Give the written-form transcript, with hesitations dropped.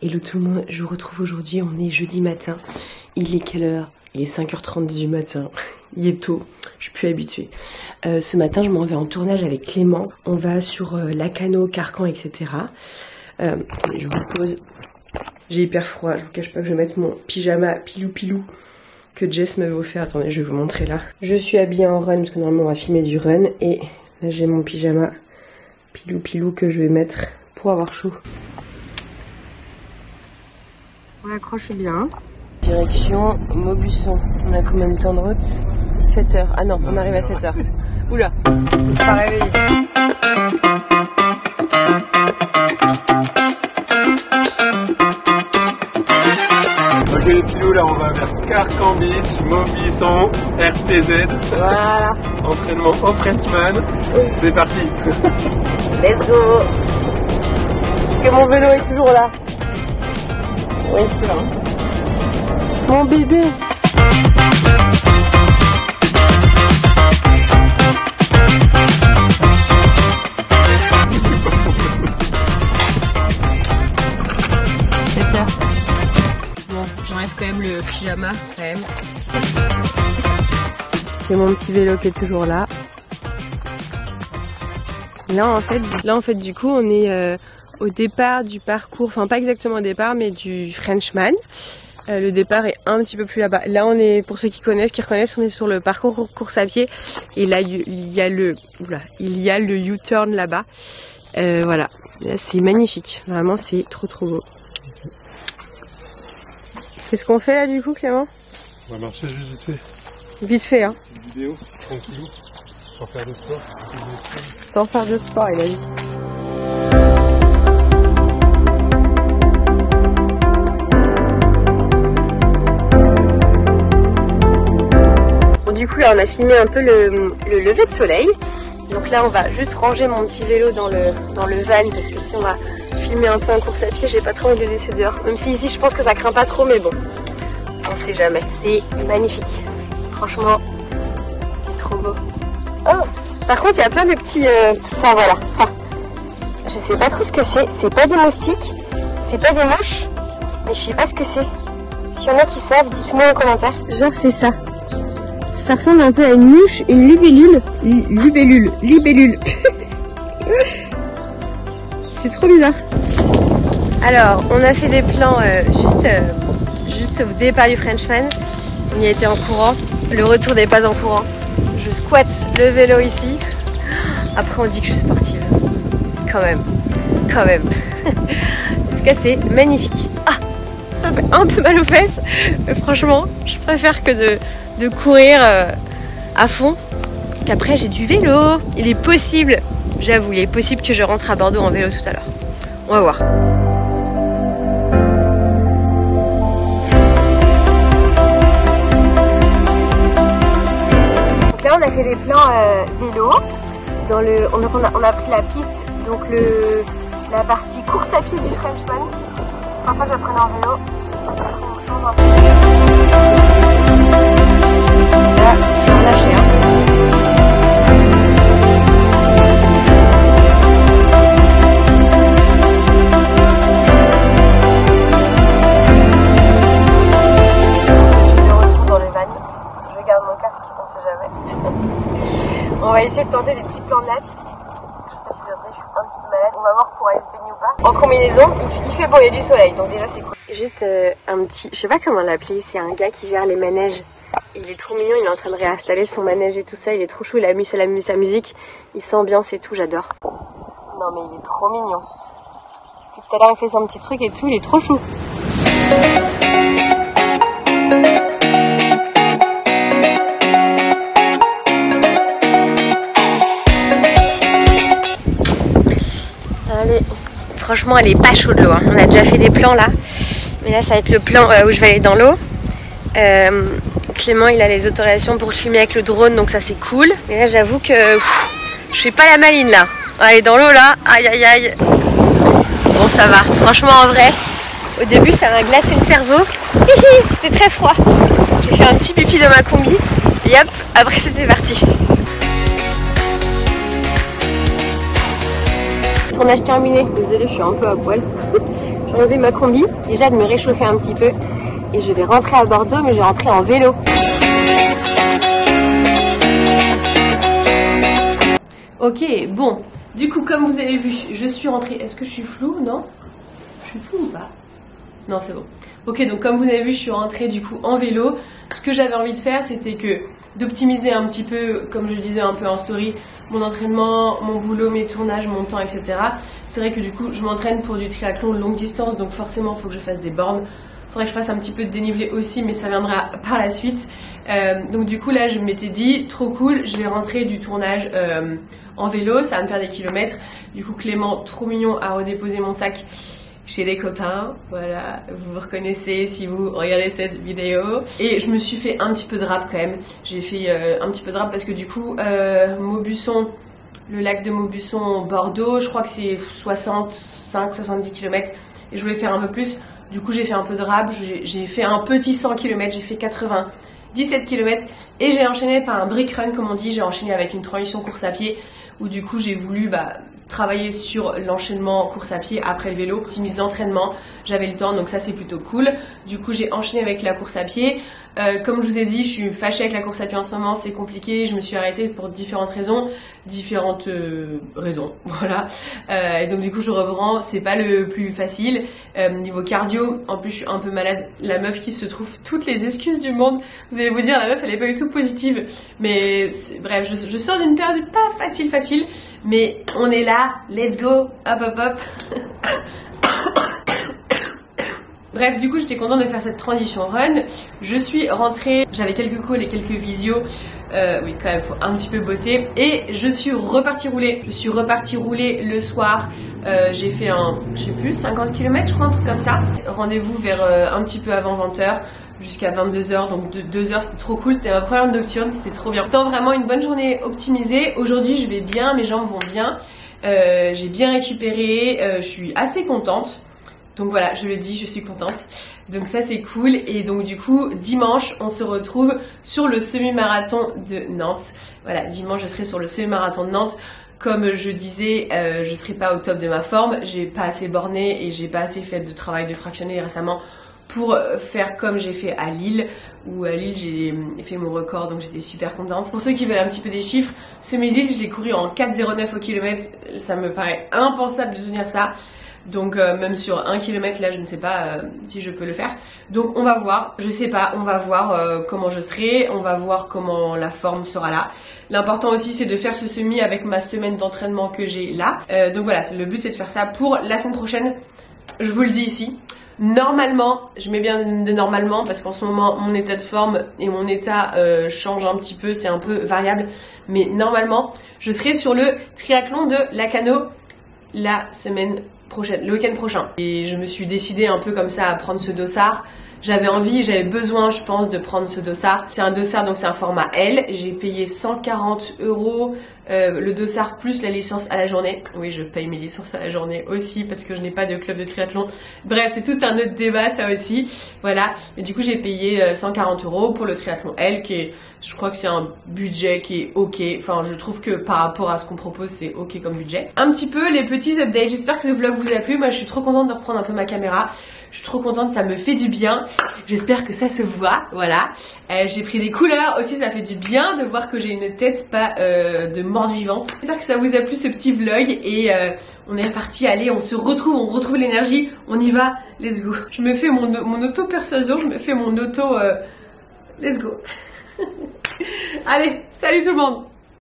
Hello tout le monde, je vous retrouve aujourd'hui, on est jeudi matin. Il est quelle heure? Il est 5h30 du matin. Il est tôt, je suis plus habituée. Ce matin, je m'en vais en tournage avec Clément. On va sur Lacanau, Carcan, etc. Attendez, je vous pose. J'ai hyper froid, je vous cache pas que je vais mettre mon pyjama pilou que Jess m'avait offert. Attendez, je vais vous montrer là. Je suis habillée en run parce que normalement on va filmer du run. Et là j'ai mon pyjama pilou que je vais mettre pour avoir chaud. On accroche bien. Direction Maubuisson. On a combien de temps de route? 7h. Ah non, on arrive à 7h. Oula, faut pas réveiller. Ok les pilous, là on va vers Carcan Beach, Maubuisson, RTZ. Voilà. Entraînement au Frenchman. C'est parti. Let's go. Est-ce que mon vélo est toujours là? Oui, c'est là. Mon bébé. Bon, j'enlève quand même le pyjama, quand même. C'est mon petit vélo qui est toujours là. Là en fait, du coup, on est au départ du parcours, enfin pas exactement au départ, mais du Frenchman. Le départ est un petit peu plus là-bas. Là, on est, pour ceux qui reconnaissent, on est sur le parcours course à pied. Et là, il y a le U-turn là-bas. Voilà, c'est magnifique. Vraiment, c'est trop beau. Qu'est-ce qu'on fait là du coup, Clément? On va marcher juste vite fait. Vite fait, hein. Une vidéo, tranquille, sans faire de sport. Sans faire de sport, il a dit. Bon, du coup, là, on a filmé un peu le lever de soleil. Donc là, on va juste ranger mon petit vélo dans le van parce que si on va filmer un peu en course à pied, j'ai pas trop envie de le laisser dehors. Même si ici, je pense que ça craint pas trop, mais bon, on sait jamais. C'est magnifique. Franchement, c'est trop beau. Oh, par contre, il y a plein de petits... ça, voilà, ça. Je sais pas trop ce que c'est. C'est pas des moustiques, c'est pas des mouches, mais je sais pas ce que c'est. S'il y en a qui savent, dites-moi en commentaire. Genre, c'est ça. Ça ressemble un peu à une mouche, une libellule. Libellule. C'est trop bizarre. Alors, on a fait des plans juste au départ du Frenchman. On y a été en courant. Le retour n'est pas en courant. Je squatte le vélo ici. Après, on dit que je suis sportive. Quand même. En tout cas, c'est magnifique. Ah, ça fait un peu mal aux fesses. Mais franchement, je préfère que de courir à fond. Parce qu'après, j'ai du vélo. Il est possible, j'avoue, il est possible que je rentre à Bordeaux en vélo tout à l'heure. On va voir. Donc là, on a fait des plans vélo. On a pris la piste, donc la partie course à pied du Frenchman. La première fois que j'apprenais en vélo. Là, je suis relâchée. Je suis de retour dans le van. Je garde mon casque, on sait jamais. On va essayer de tenter des petits plans de latte. Je sais pas si vous entendez, je suis un petit peu malade. On va voir pour aller se baigner ou pas. En combinaison, il fait beau, il y a du soleil, donc déjà c'est cool. Juste un petit, je sais pas comment l'appeler, c'est un gars qui gère les manèges. Il est trop mignon, il est en train de réinstaller son manège et tout ça, il est trop chou, il a mis sa musique, il s'ambiance et tout, j'adore. Non mais il est trop mignon. Tout à l'heure il fait son petit truc et tout, il est trop chou. Allez, franchement elle est pas chaude l'eau, hein. On a déjà fait des plans là, mais là ça va être le plan où je vais aller dans l'eau. Clément il a les autorisations pour filmer avec le drone, donc ça c'est cool. Mais là j'avoue que je fais pas la maline là. Aller dans l'eau là, aïe. Bon ça va, franchement en vrai, au début ça m'a glacé le cerveau. C'était très froid. J'ai fait un petit pipi dans ma combi et hop, après c'était parti. Tournage terminé. Désolée, je suis un peu à poil. J'ai enlevé ma combi, déjà de me réchauffer un petit peu. Et je vais rentrer à Bordeaux, mais je vais rentrer en vélo. Ok, bon. Du coup, comme vous avez vu, je suis rentrée. Est-ce que je suis floue? Non? Je suis floue ou pas? Non, c'est bon. Ok, donc comme vous avez vu, je suis rentrée du coup en vélo. Ce que j'avais envie de faire, c'était que d'optimiser un petit peu, comme je le disais un peu en story, mon entraînement, mon boulot, mes tournages, mon temps, etc. C'est vrai que du coup, je m'entraîne pour du triathlon longue distance, donc forcément, il faut que je fasse des bornes. Faudrait que je fasse un petit peu de dénivelé aussi, mais ça viendra par la suite. Donc du coup là je m'étais dit trop cool, je vais rentrer du tournage en vélo, ça va me faire des kilomètres. Du coup Clément, trop mignon, a redéposé mon sac chez les copains. Voilà, vous vous reconnaissez si vous regardez cette vidéo. Et je me suis fait un petit peu de rap quand même. J'ai fait un petit peu de rap parce que du coup Maubuisson, le lac de Maubuisson, Bordeaux, je crois que c'est 65-70 km et je voulais faire un peu plus. Du coup j'ai fait un peu de rap, j'ai fait un petit 100 km, j'ai fait 97 km et j'ai enchaîné par un brick run comme on dit, j'ai enchaîné avec une transition course à pied où du coup j'ai voulu travailler sur l'enchaînement course à pied après le vélo, optimiser l'entraînement, j'avais le temps donc ça c'est plutôt cool. Du coup j'ai enchaîné avec la course à pied. Comme je vous ai dit, je suis fâchée avec la course à pied en ce moment, c'est compliqué, je me suis arrêtée pour différentes raisons, voilà. Et donc du coup je reprends, c'est pas le plus facile. Niveau cardio, en plus je suis un peu malade, la meuf qui se trouve toutes les excuses du monde, vous allez vous dire la meuf elle est pas du tout positive, mais bref, je sors d'une période pas facile, mais on est là, let's go, hop. Bref, du coup, j'étais contente de faire cette transition run. Je suis rentrée, j'avais quelques calls et quelques visios. Oui, quand même, faut un petit peu bosser. Et je suis repartie rouler. Je suis repartie rouler le soir. J'ai fait je sais plus, 50 km, je crois, un truc comme ça. Rendez-vous vers un petit peu avant 20h. Jusqu'à 22h, donc 2h, c'était trop cool, c'était ma première nocturne, c'était trop bien. C'était vraiment une bonne journée optimisée. Aujourd'hui, je vais bien, mes jambes vont bien. J'ai bien récupéré, je suis assez contente. Donc voilà, je le dis, je suis contente. Donc ça c'est cool. Et donc du coup, dimanche, on se retrouve sur le semi-marathon de Nantes. Voilà, dimanche, je serai sur le semi-marathon de Nantes. Comme je disais, je serai pas au top de ma forme. J'ai pas assez borné et j'ai pas assez fait de travail de fractionné récemment pour faire comme j'ai fait à Lille, où à Lille j'ai fait mon record, donc j'étais super contente. Pour ceux qui veulent un petit peu des chiffres, semi-Lille je l'ai couru en 4,09 au kilomètre, ça me paraît impensable de tenir ça. Donc même sur 1 km là je ne sais pas si je peux le faire. Donc on va voir, je sais pas, on va voir comment je serai, on va voir comment la forme sera là. L'important aussi c'est de faire ce semi avec ma semaine d'entraînement que j'ai là. Donc voilà, le but c'est de faire ça pour la semaine prochaine, je vous le dis ici. Normalement, je mets bien de normalement parce qu'en ce moment mon état de forme et mon état change un petit peu, c'est un peu variable. Mais normalement, je serai sur le triathlon de Lacanau la semaine prochaine, le week-end prochain. Et je me suis décidée un peu comme ça à prendre ce dossard. J'avais envie, j'avais besoin, je pense, de prendre ce dossard. C'est un dossard, donc c'est un format L. J'ai payé 140 € le dossard plus la licence à la journée. Oui, je paye mes licences à la journée aussi parce que je n'ai pas de club de triathlon. Bref, c'est tout un autre débat, ça aussi. Voilà. Mais du coup, j'ai payé 140 € pour le triathlon L, qui est, je crois que c'est un budget qui est ok. Enfin, je trouve que par rapport à ce qu'on propose, c'est ok comme budget. Un petit peu les petits updates. J'espère que ce vlog vous a plu. Moi, je suis trop contente de reprendre un peu ma caméra. Je suis trop contente, ça me fait du bien. J'espère que ça se voit, voilà. J'ai pris des couleurs aussi, ça fait du bien de voir que j'ai une tête pas de morte vivante. J'espère que ça vous a plu ce petit vlog et on est parti, allez, on se retrouve, on retrouve l'énergie, on y va, let's go. Je me fais mon auto-persuasion, je me fais mon auto... let's go. Allez, salut tout le monde.